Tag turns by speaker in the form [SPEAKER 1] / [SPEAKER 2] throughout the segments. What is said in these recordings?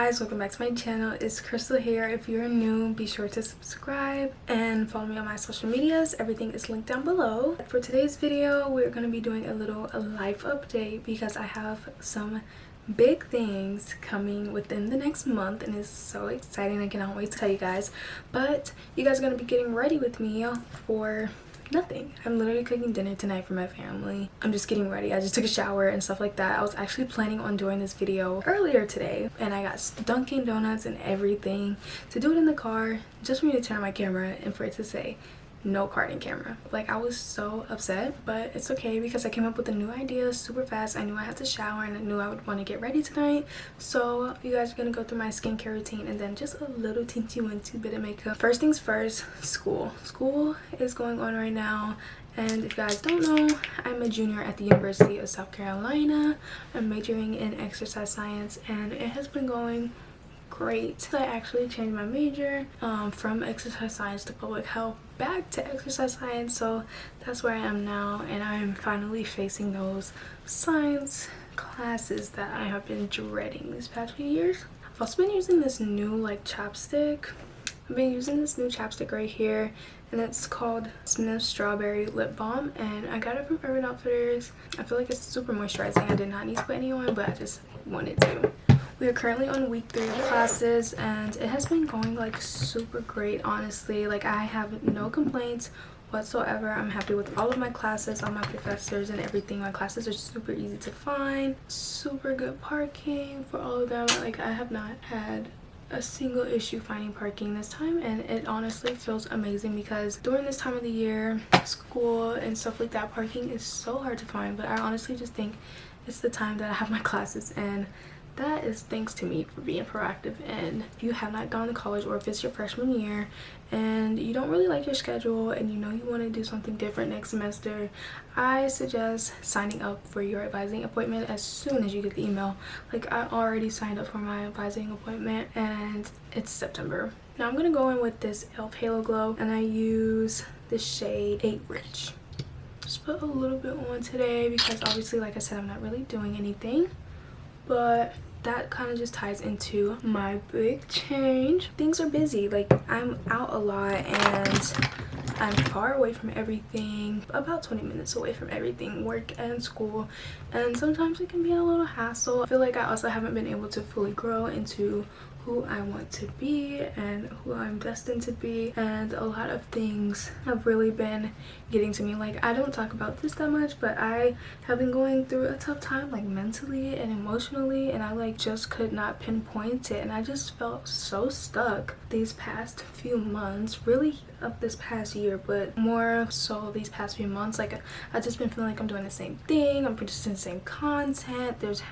[SPEAKER 1] guys, welcome back to my channel. It's Crystal here. If you're new, be sure to subscribe and follow me on my social medias. Everything is linked down below. For today's video, we're going to be doing a little life update because I have some big things coming within the next month and it's so exciting. I cannot wait to tell you guys. But you guys are going to be getting ready with me for nothing. I'm literally cooking dinner tonight for my family. I'm just getting ready. I just took a shower and stuff like that. I was actually planning on doing this video earlier today and I got Dunkin' Donuts and everything to do it in the car just for me to turn on my camera and for it to say no card in camera. Like, I was so upset, but it's okay because I came up with a new idea super fast. I knew I had to shower and I knew I would want to get ready tonight. So you guys are gonna go through my skincare routine and then just a little teensy bit of makeup. First things first, school is going on right now. And if you guys don't know, I'm a junior at the University of South Carolina. I'm majoring in exercise science and it has been going great. I actually changed my major from exercise science to public health back to exercise science, so that's where I am now, and I'm finally facing those science classes that I have been dreading these past few years. I've also been using this new chapstick. I've been using this new chapstick right here and it's called Smith Strawberry Lip Balm and I got it from Urban Outfitters. I feel like it's super moisturizing. I did not need to put any on, but I just wanted to. We are currently on week 3 of classes and it has been going super great, honestly. Like, I have no complaints whatsoever. I'm happy with all of my classes, all my professors and everything. My classes are super easy to find, super good parking for all of them. Like, I have not had a single issue finding parking this time and it honestly feels amazing because during this time of the year, school and stuff like that, parking is so hard to find. But I honestly just think it's the time that I have my classes, and that is thanks to me for being proactive. And if you have not gone to college or if it's your freshman year and you don't really like your schedule and you know you want to do something different next semester, I suggest signing up for your advising appointment as soon as you get the email. Like, I already signed up for my advising appointment and it's September. Now I'm going to go in with this e.l.f. Halo Glow and I use the shade 8 Rich. Just put a little bit on today because obviously, like I said, I'm not really doing anything. But that kind of just ties into my big change. Things are busy. Like, I'm out a lot and I'm far away from everything, about 20 minutes away from everything, work and school, and sometimes it can be a little hassle. I feel like I also haven't been able to fully grow into who I want to be and who I'm destined to be, and a lot of things have really been getting to me. Like, I don't talk about this that much, but I have been going through a tough time, like mentally and emotionally, and I just could not pinpoint it, and I just felt so stuck these past few months, really of this past year, but more so these past few months. Like, I've just been feeling like I'm doing the same thing, I'm producing the same content, there's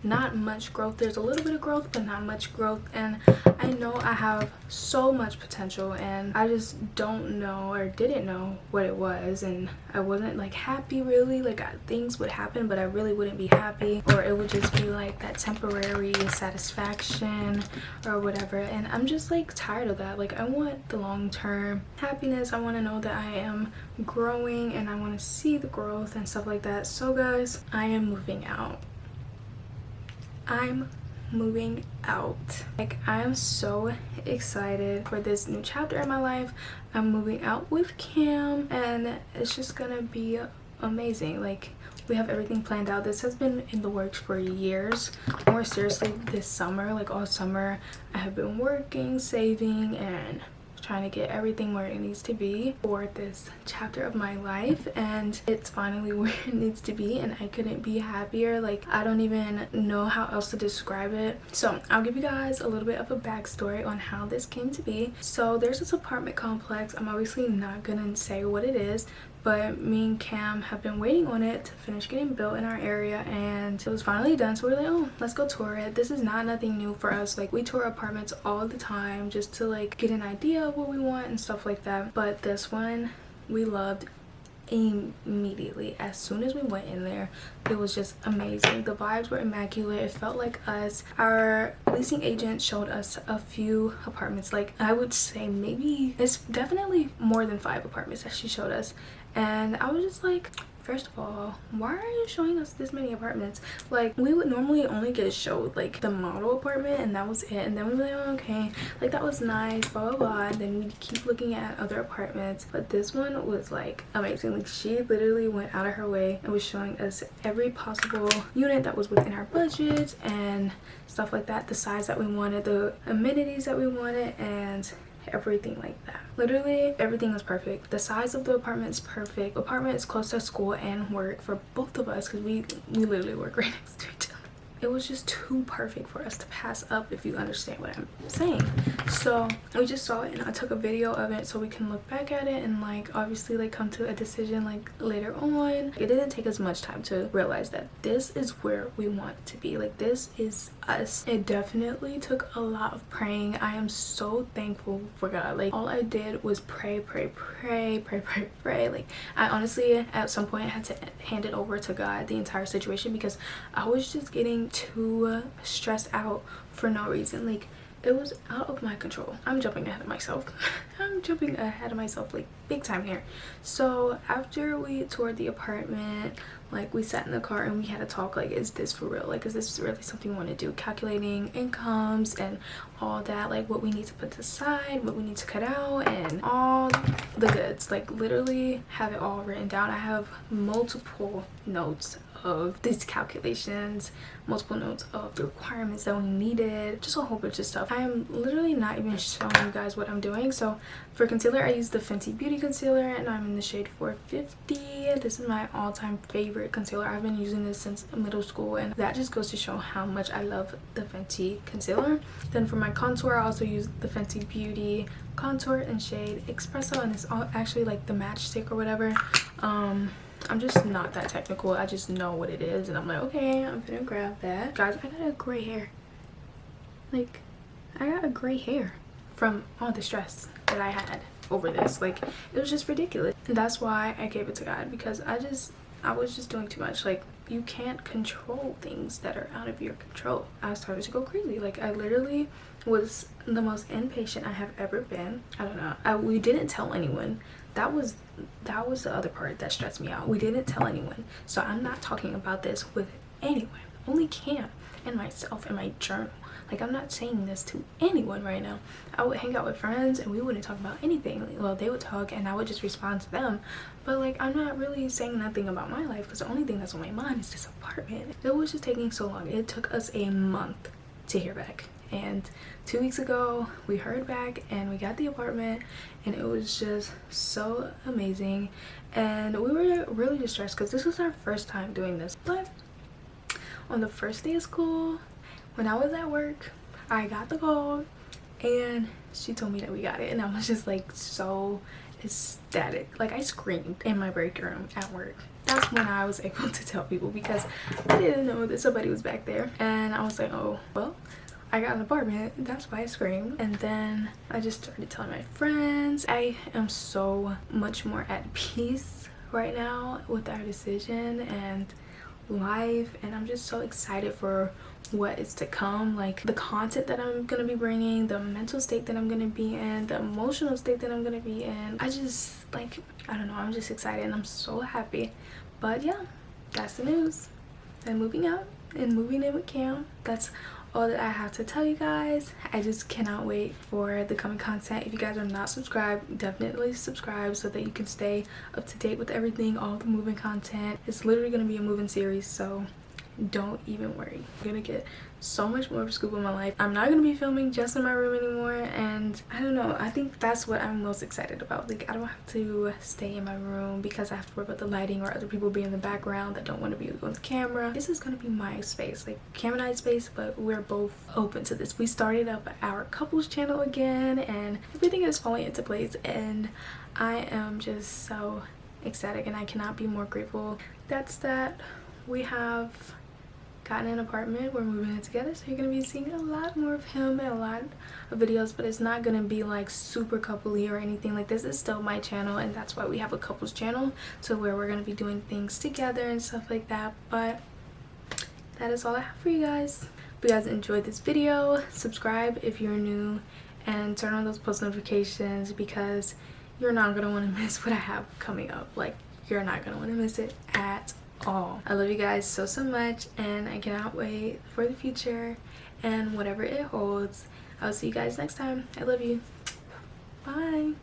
[SPEAKER 1] not much growth. There's a little bit of growth but not much growth, and I know I have so much potential and I just don't know or didn't know what it was, and I wasn't happy really. Things would happen but I really wouldn't be happy, or it would just be like that temporary satisfaction or whatever, and I'm just tired of that. I want the long-term happiness. I want to know that I am growing and I want to see the growth and stuff like that. So guys, I am moving out. I'm moving out. I am so excited for this new chapter in my life. I'm moving out with Cam and it's just gonna be amazing. We have everything planned out. This has been in the works for years. More seriously, this summer, all summer, I have been working, saving, and trying to get everything where it needs to be for this chapter of my life, and it's finally where it needs to be, and I couldn't be happier. I don't even know how else to describe it. So I'll give you guys a little bit of a backstory on how this came to be. So there's this apartment complex. I'm obviously not gonna say what it is, but me and Cam have been waiting on it to finish getting built in our area, and it was finally done. So we're like, oh, let's go tour it. This is not nothing new for us. We tour apartments all the time just to get an idea of what we want and stuff like that. But this one we loved immediately. As soon as we went in there, it was just amazing. The vibes were immaculate. It felt like us. Our leasing agent showed us a few apartments. I would say maybe it's definitely more than 5 apartments that she showed us, and I was just First of all, why are you showing us this many apartments? Like, we would normally only get showed like the model apartment and that was it, and then we'd be like, oh, okay, like that was nice, blah blah blah, and then we'd keep looking at other apartments. But this one was like amazing. Like, she literally went out of her way and was showing us every possible unit that was within our budget and stuff like that, the size that we wanted, the amenities that we wanted, and everything like that. Literally everything was perfect. The size of the apartment is perfect. The apartment is close to school and work for both of us because we literally work right next to each other. It was just too perfect for us to pass up, if you understand what I'm saying. So we just saw it and I took a video of it so we can look back at it and like obviously like come to a decision like later on. It didn't take as much time to realize that this is where we want to be. Like, this is us. It definitely took a lot of praying. I am so thankful for God. Like, all I did was pray. Like, I honestly at some point had to hand it over to God, the entire situation, because I was just getting too stressed out for no reason. Like, it was out of my control. I'm jumping ahead of myself. I'm jumping ahead of myself like big time here. So after we toured the apartment, like, we sat in the car and we had to talk, like, is this for real? Like, is this really something we want to do? Calculating incomes and all that, like what we need to put aside, what we need to cut out, and all the goods. Like, literally have it all written down. I have multiple notes of these calculations, multiple notes of the requirements that we needed, just a whole bunch of stuff. I am literally not even showing you guys what I'm doing. So for concealer, I use the Fenty Beauty concealer and I'm in the shade 450. This is my all-time favorite concealer. I've been using this since middle school, and that just goes to show how much I love the Fenty concealer. Then for my contour, I also use the Fenty Beauty contour in shade Espresso, and it's all actually like the matchstick or whatever. I'm just not that technical. I just know what it is and I'm like, okay, I'm gonna grab that. Guys, I got a gray hair. Like, I got a gray hair from all the stress that I had over this. Like, it was just ridiculous. And that's why I gave it to God, because I was just doing too much. Like, you can't control things that are out of your control. I started to go crazy. Like, I literally was the most impatient I have ever been. I don't know. We didn't tell anyone. That was the other part that stressed me out. We didn't tell anyone. So I'm not talking about this with anyone. Only Cam and myself and my journal. Like, I'm not saying this to anyone right now. I would hang out with friends and we wouldn't talk about anything. Well, they would talk and I would just respond to them. But like, I'm not really saying nothing about my life because the only thing that's on my mind is this apartment. It was just taking so long. It took us a month to hear back. And 2 weeks ago we heard back and we got the apartment, and it was just so amazing. And we were really distressed because this was our first time doing this. But on the first day of school, when I was at work, I got the call and she told me that we got it, and I was just like so ecstatic. Like, I screamed in my break room at work. That's when I was able to tell people, because I didn't know that somebody was back there. And I was like, oh well, I got an apartment, that's why I screamed. And then I just started telling my friends. I am so much more at peace right now with our decision and life, and I'm just so excited for what is to come. Like, the content that I'm gonna be bringing, the mental state that I'm gonna be in, the emotional state that I'm gonna be in. I just, like, I don't know, I'm just excited and I'm so happy. But yeah, that's the news. I'm moving out and moving in with Cam. That's all that I have to tell you guys. I just cannot wait for the coming content. If you guys are not subscribed, definitely subscribe so that you can stay up to date with everything, all the moving content. It's literally going to be a moving series, so don't even worry. I'm gonna get so much more of a scoop of my life. I'm not gonna be filming just in my room anymore, and I don't know, I think that's what I'm most excited about. Like, I don't have to stay in my room because I have to worry about the lighting or other people being in the background that don't want to be on the camera. This is gonna be my space, like Cam and I's space, but we're both open to this. We started up our couples channel again and everything is falling into place, and I am just so ecstatic and I cannot be more grateful. That's that. We have gotten an apartment, we're moving in together, so you're gonna be seeing a lot more of him and a lot of videos, but it's not gonna be like super coupley or anything. Like, this is still my channel, and that's why we have a couples channel, so where we're gonna be doing things together and stuff like that. But that is all I have for you guys. If you guys enjoyed this video, subscribe if you're new and turn on those post notifications, because you're not gonna want to miss what I have coming up. Like, You're not gonna want to miss it at all. I love you guys so much, and I cannot wait for the future and whatever it holds. I'll see you guys next time. I love you. Bye.